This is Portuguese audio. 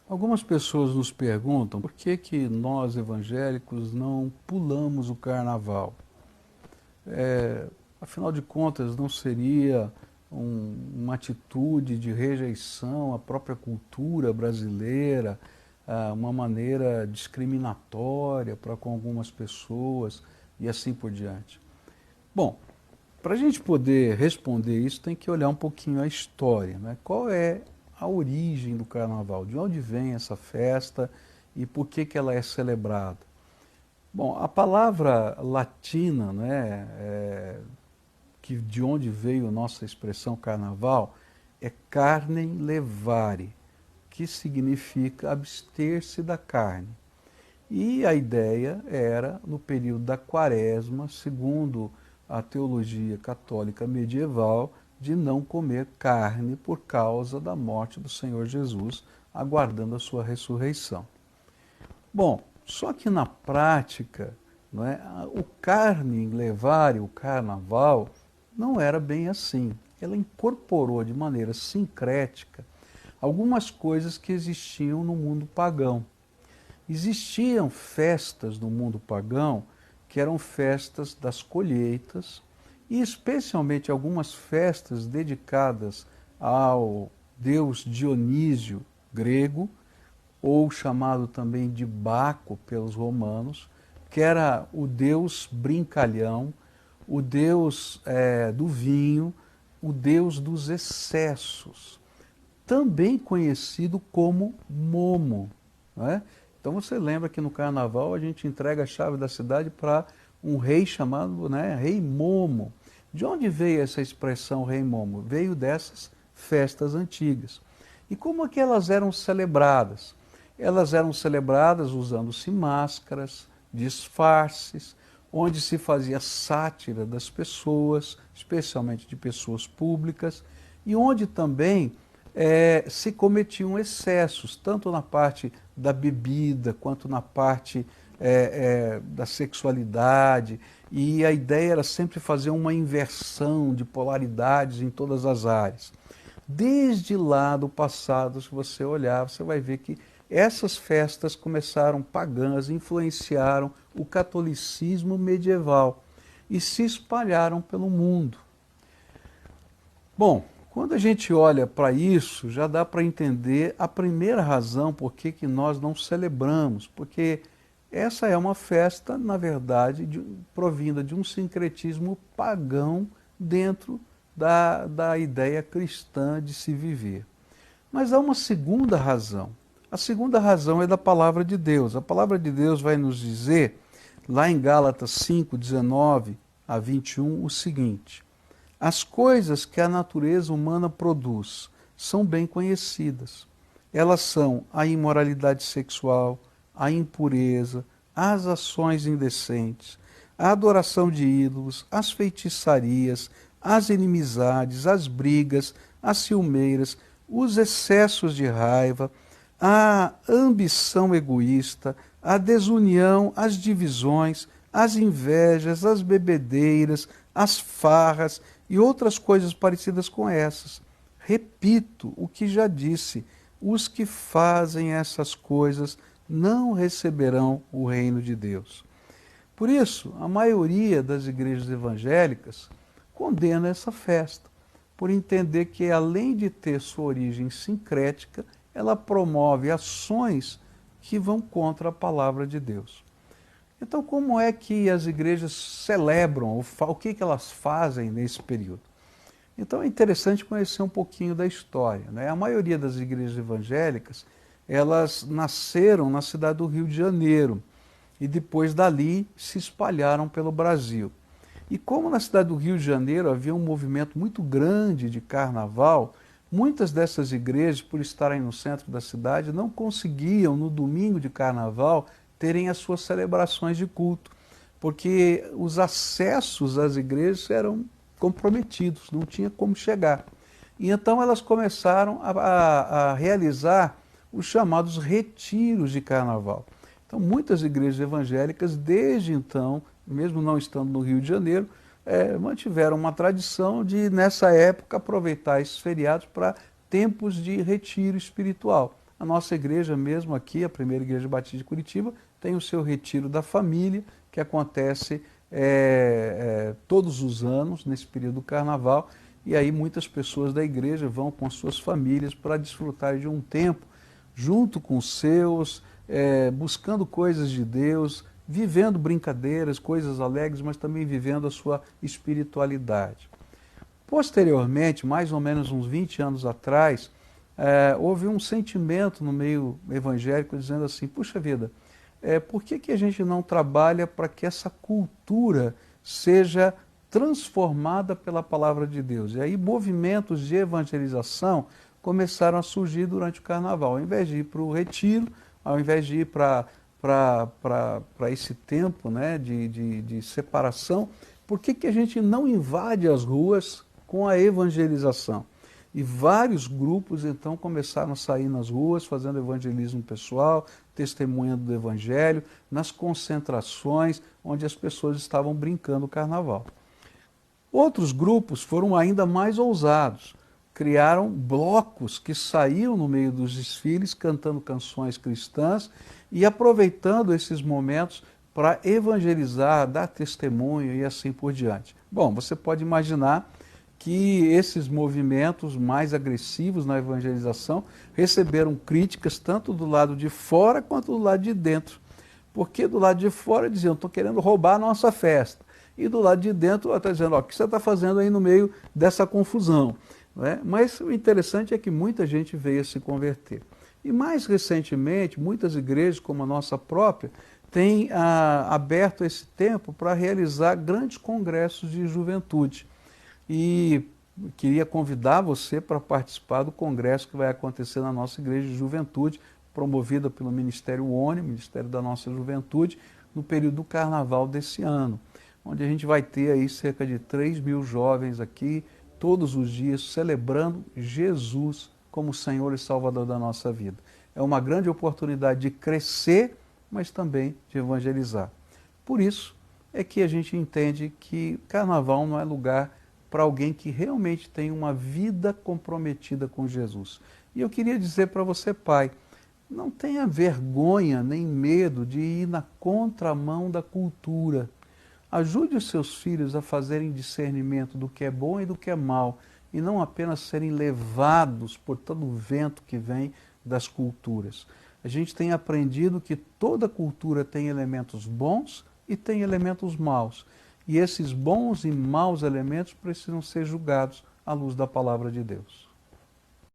Algumas pessoas nos perguntam por que que nós evangélicos não pulamos o carnaval. Afinal de contas, não seria uma atitude de rejeição à própria cultura brasileira, uma maneira discriminatória para com algumas pessoas e assim por diante? Bom, para a gente poder responder isso, tem que olhar um pouquinho a história, né? Qual é a origem do carnaval? De onde vem essa festa e por que que ela é celebrada? Bom, a palavra latina, né, que de onde veio a nossa expressão carnaval, é carnem levare, que significa abster-se da carne. E a ideia era, no período da quaresma, segundo a teologia católica medieval, de não comer carne por causa da morte do Senhor Jesus, aguardando a sua ressurreição. Bom, só que na prática, não é, o carne levare, o carnaval, não era bem assim. Ela incorporou de maneira sincrética algumas coisas que existiam no mundo pagão. Existiam festas no mundo pagão que eram festas das colheitas e especialmente algumas festas dedicadas ao deus Dionísio grego, ou chamado também de Baco pelos romanos, que era o deus brincalhão, o deus do vinho, o deus dos excessos, também conhecido como Momo, não é? Então você lembra que no carnaval a gente entrega a chave da cidade para um rei chamado, né, Rei Momo. De onde veio essa expressão Rei Momo? Veio dessas festas antigas. E como é que elas eram celebradas? Elas eram celebradas usando-se máscaras, disfarces, onde se fazia sátira das pessoas, especialmente de pessoas públicas, e onde também se cometiam excessos, tanto na parte da bebida, quanto na parte da sexualidade, e a ideia era sempre fazer uma inversão de polaridades em todas as áreas. Desde lá do passado, se você olhar, você vai ver que essas festas começaram pagãs, influenciaram o catolicismo medieval e se espalharam pelo mundo. Bom, quando a gente olha para isso, já dá para entender a primeira razão por que nós não celebramos, porque essa é uma festa, na verdade, provinda de um sincretismo pagão dentro da ideia cristã de se viver. Mas há uma segunda razão. A segunda razão é da palavra de Deus. A palavra de Deus vai nos dizer, lá em Gálatas 5, 19 a 21, o seguinte: as coisas que a natureza humana produz são bem conhecidas. Elas são a imoralidade sexual, a impureza, as ações indecentes, a adoração de ídolos, as feitiçarias, as inimizades, as brigas, as ciumeiras, os excessos de raiva, a ambição egoísta, a desunião, as divisões, as invejas, as bebedeiras, as farras e outras coisas parecidas com essas. Repito o que já disse: os que fazem essas coisas não receberão o reino de Deus. Por isso, a maioria das igrejas evangélicas condena essa festa, por entender que, além de ter sua origem sincrética, ela promove ações que vão contra a palavra de Deus. Então, como é que as igrejas celebram, o que elas fazem nesse período? Então é interessante conhecer um pouquinho da história, né? A maioria das igrejas evangélicas, elas nasceram na cidade do Rio de Janeiro e depois dali se espalharam pelo Brasil. E como na cidade do Rio de Janeiro havia um movimento muito grande de carnaval, muitas dessas igrejas, por estarem no centro da cidade, não conseguiam, no domingo de carnaval, terem as suas celebrações de culto, porque os acessos às igrejas eram comprometidos, não tinha como chegar. E então elas começaram a realizar os chamados retiros de carnaval. Então muitas igrejas evangélicas, desde então, mesmo não estando no Rio de Janeiro, mantiveram uma tradição de, nessa época, aproveitar esses feriados para tempos de retiro espiritual. A nossa igreja mesmo aqui, a Primeira Igreja Batista de Curitiba, tem o seu retiro da família, que acontece todos os anos, nesse período do carnaval, e aí muitas pessoas da igreja vão com suas famílias para desfrutar de um tempo junto com os seus, buscando coisas de Deus, vivendo brincadeiras, coisas alegres, mas também vivendo a sua espiritualidade. Posteriormente, mais ou menos uns 20 anos atrás, houve um sentimento no meio evangélico dizendo assim, puxa vida, por que a gente não trabalha para que essa cultura seja transformada pela palavra de Deus? E aí movimentos de evangelização começaram a surgir durante o carnaval. Ao invés de ir para o retiro, ao invés de ir para esse tempo, né, de separação, por que a gente não invade as ruas com a evangelização? E vários grupos então começaram a sair nas ruas, fazendo evangelismo pessoal, testemunhando do evangelho, nas concentrações onde as pessoas estavam brincando o carnaval. Outros grupos foram ainda mais ousados, criaram blocos que saíam no meio dos desfiles cantando canções cristãs e aproveitando esses momentos para evangelizar, dar testemunho e assim por diante. Bom, você pode imaginar que esses movimentos mais agressivos na evangelização receberam críticas tanto do lado de fora quanto do lado de dentro. Porque do lado de fora diziam, estou querendo roubar a nossa festa. E do lado de dentro está dizendo, o que você está fazendo aí no meio dessa confusão? Né? Mas o interessante é que muita gente veio a se converter. E mais recentemente, muitas igrejas, como a nossa própria, têm aberto esse tempo para realizar grandes congressos de juventude. E queria convidar você para participar do congresso que vai acontecer na nossa igreja de juventude, promovida pelo Ministério ONI, Ministério da Nossa Juventude, no período do carnaval desse ano, onde a gente vai ter aí cerca de 3.000 jovens aqui, todos os dias, celebrando Jesus como Senhor e Salvador da nossa vida. É uma grande oportunidade de crescer, mas também de evangelizar. Por isso é que a gente entende que carnaval não é lugar para alguém que realmente tem uma vida comprometida com Jesus. E eu queria dizer para você, pai, não tenha vergonha nem medo de ir na contramão da cultura. Ajude os seus filhos a fazerem discernimento do que é bom e do que é mal, e não apenas serem levados por todo o vento que vem das culturas. A gente tem aprendido que toda cultura tem elementos bons e tem elementos maus. E esses bons e maus elementos precisam ser julgados à luz da palavra de Deus.